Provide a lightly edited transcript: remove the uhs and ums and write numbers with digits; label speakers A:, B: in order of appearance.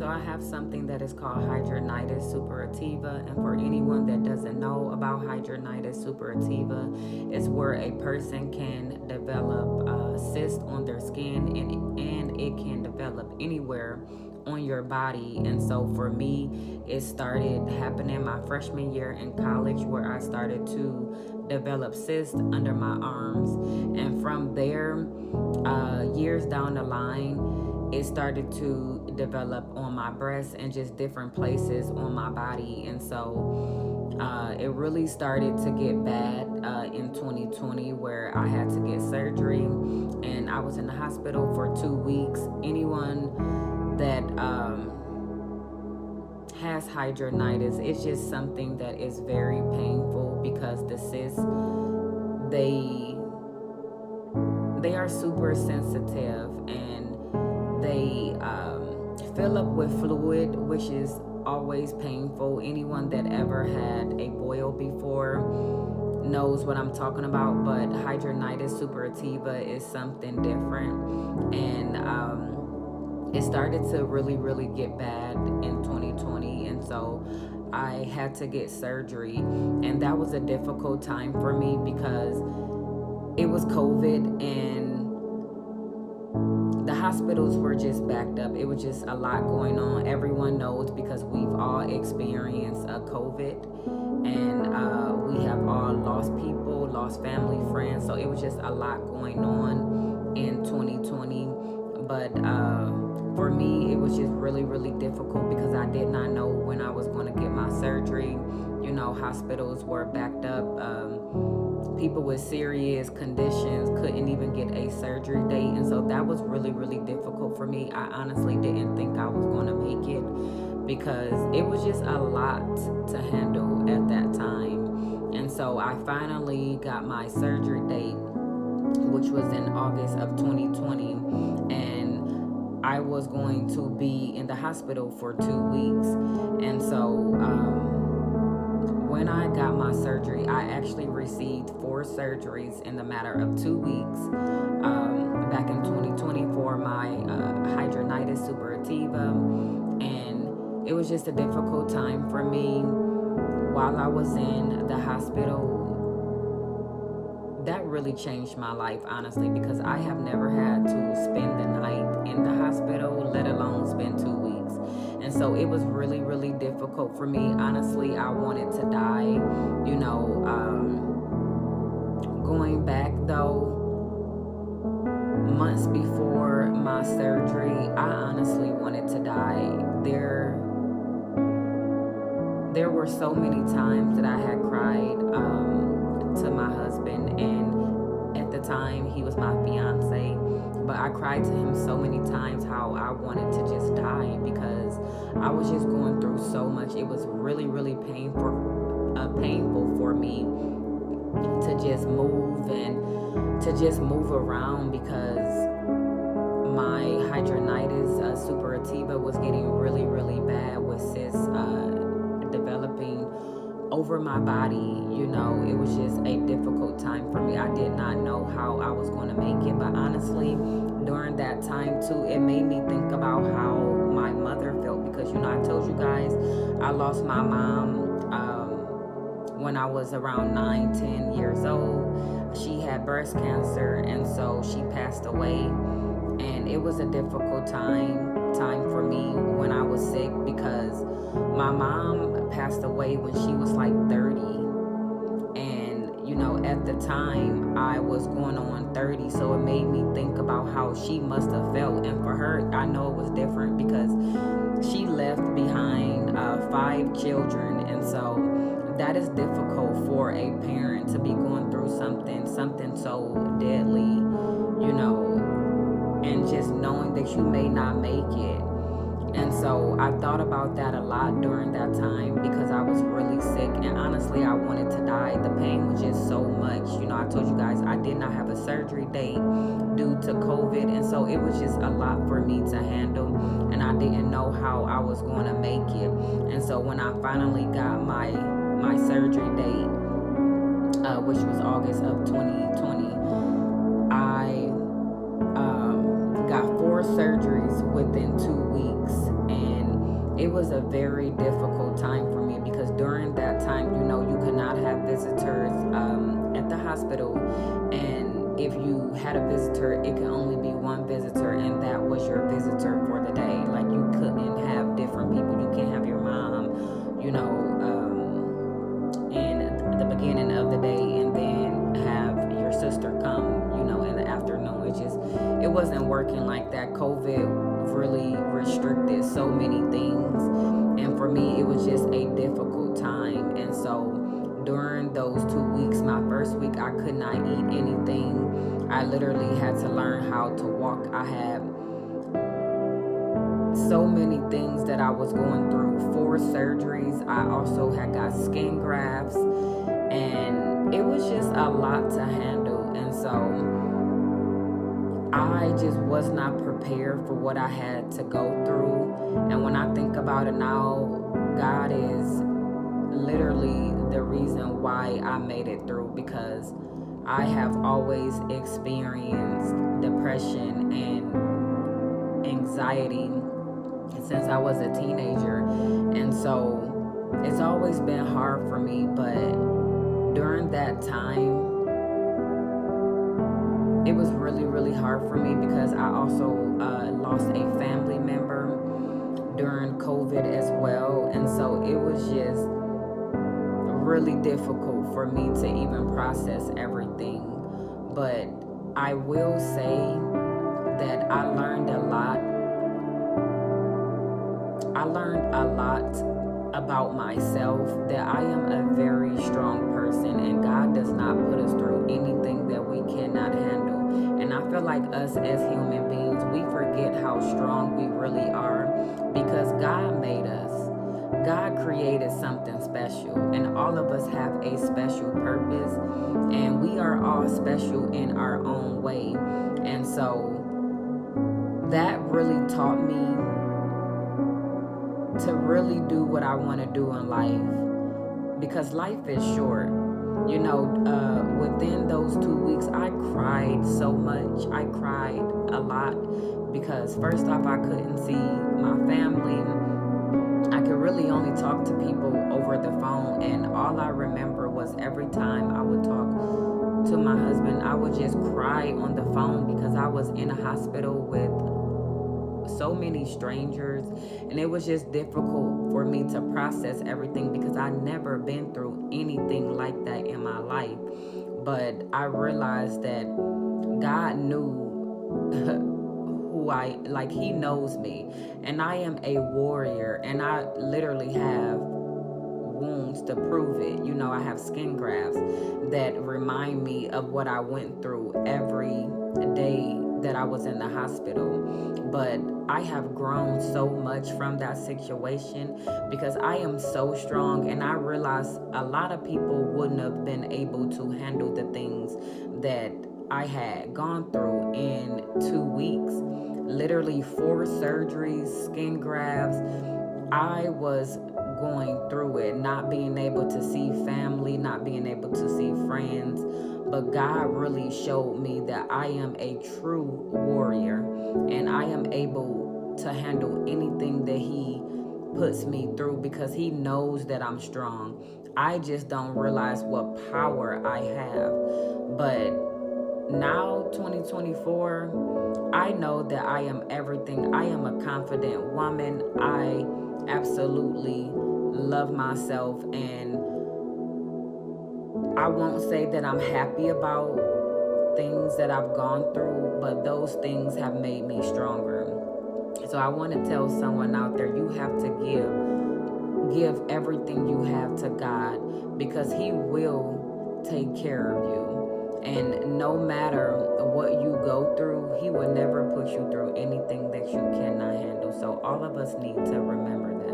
A: So I have something that is called hidradenitis suppurativa, and for anyone that doesn't know about hidradenitis suppurativa, it's where a person can develop a cyst on their skin, and it can develop anywhere on your body. And so for me, it started happening my freshman year in college, where I started to develop cysts under my arms, and from there, years down the line, it started to develop on my breasts and just different places on my body. And so it really started to get bad in 2020, where I had to get surgery, and I was in the hospital for 2 weeks. Anyone that has hydronitis, it's just something that is very painful, because the cysts, they are super sensitive, and they fill up with fluid, which is always painful. Anyone that ever had a boil before knows what I'm talking about, but hidradenitis suppurativa is something different. And it started to really get bad in 2020, and so I had to get surgery, and that was a difficult time for me because it was COVID, and the hospitals were just backed up. It was just a lot going on. Everyone knows, because we've all experienced COVID, and we have all lost people, lost family, friends. So it was just a lot going on in 2020. But for me, it was just really difficult, because I did not know when I was going to get my surgery. You know, hospitals were backed up. People with serious conditions couldn't even get a surgery date, and so that was really difficult for me. I honestly didn't think I was going to make it, because it was just a lot to handle at that time. And so I finally got my surgery date, which was in August of 2020, and I was going to be in the hospital for 2 weeks. And so when I got my surgery, I actually received 4 surgeries in the matter of 2 weeks back in 2020 for my hidradenitis suppurativa. And it was just a difficult time for me while I was in the hospital. That really changed my life, honestly, because I have never had to spend the night in the hospital, let alone spend 2 weeks. And so it was really difficult for me. Honestly, I wanted to die. You know, going back though, months before my surgery, I honestly wanted to die. There were so many times that I had cried to my husband, and at the time he was my fiance, but I cried to him so many times how I wanted to just die, because I was just going through so much. It was really painful for me to just move and to just move around, because my hidradenitis suppurativa was getting really bad, with cysts developing over my body. You know, it was just a difficult time for me. I did not know how I was going to make it, but honestly, during that time too, it made me think about how my mother felt, because, you know, I told you guys I lost my mom when I was around 9-10 years old. She had breast cancer, and so she passed away, and it was a difficult time for me when I was sick, because my mom passed away when she was like 30, and, you know, at the time I was going on 30, so it made me think about how she must have felt. And for her, I know it was different, because she left behind 5 children, and so that is difficult for a parent to be going through something so deadly, you know, and just knowing that you may not make it. And so I thought about that a lot during that time, because I was really sick, and honestly, I wanted to die. The pain was just so much. You know, I told you guys I did not have a surgery date due to COVID, and so it was just a lot for me to handle, and I didn't know how I was going to make it. And so when I finally got my surgery date, which was August of 2020, I got 4 surgeries within 2 weeks, and it was a very difficult time for me because during that time, you could not have visitors at the hospital. And if you had a visitor, it could only be one visitor, and that was your visitor for the day. Like, you couldn't have different people. You can't have your mom, in the beginning of the day, and then have your sister come, in the afternoon. It wasn't working like that. COVID really restricted so many things, and for me it was just a difficult time. And so during those 2 weeks, my first week, I could not eat anything. I literally had to learn how to walk. I had so many things that I was going through. 4 surgeries. I also had got skin grafts, and it was just a lot to handle. And so I just was not prepared for what I had to go through. And when I think about it now, God is literally the reason why I made it through, because I have always experienced depression and anxiety since I was a teenager. And so it's always been hard for me. But during that time, it was really, really hard for me because I also lost a family member during COVID as well. And so it was just really difficult for me to even process everything. But I will say that I learned a lot. I learned a lot about myself, that I am a very strong person, and God does not put us through anything that we cannot handle. And I feel like us as human beings, we forget how strong we really are, because God made us. God created something special, and all of us have a special purpose, and we are all special in our own way. And so that really taught me to really do what I want to do in life, because life is short. Within those 2 weeks, I cried so much. I cried a lot because, first off, I couldn't see my family. I could really only talk to people over the phone, and all I remember was every time I would talk to my husband, I would just cry on the phone because I was in a hospital with so many strangers, and it was just difficult for me to process everything because I never been through anything like that in my life. But I realized that God knew He knows me, and I am a warrior, and I literally have wounds to prove it. I have skin grafts that remind me of what I went through every day that I was in the hospital. But I have grown so much from that situation because I am so strong, and I realize a lot of people wouldn't have been able to handle the things that I had gone through in 2 weeks. Literally 4 surgeries, skin grafts. I was going through it, not being able to see family, not being able to see friends. But God really showed me that I am a true warrior, and I am able to handle anything that He puts me through because He knows that I'm strong. I just don't realize what power I have. But now, 2024, I know that I am everything. I am a confident woman. I absolutely love myself, and I won't say that I'm happy about things that I've gone through, but those things have made me stronger. So I want to tell someone out there, you have to give everything you have to God, because He will take care of you. And no matter what you go through, He will never put you through anything that you cannot handle. So all of us need to remember that.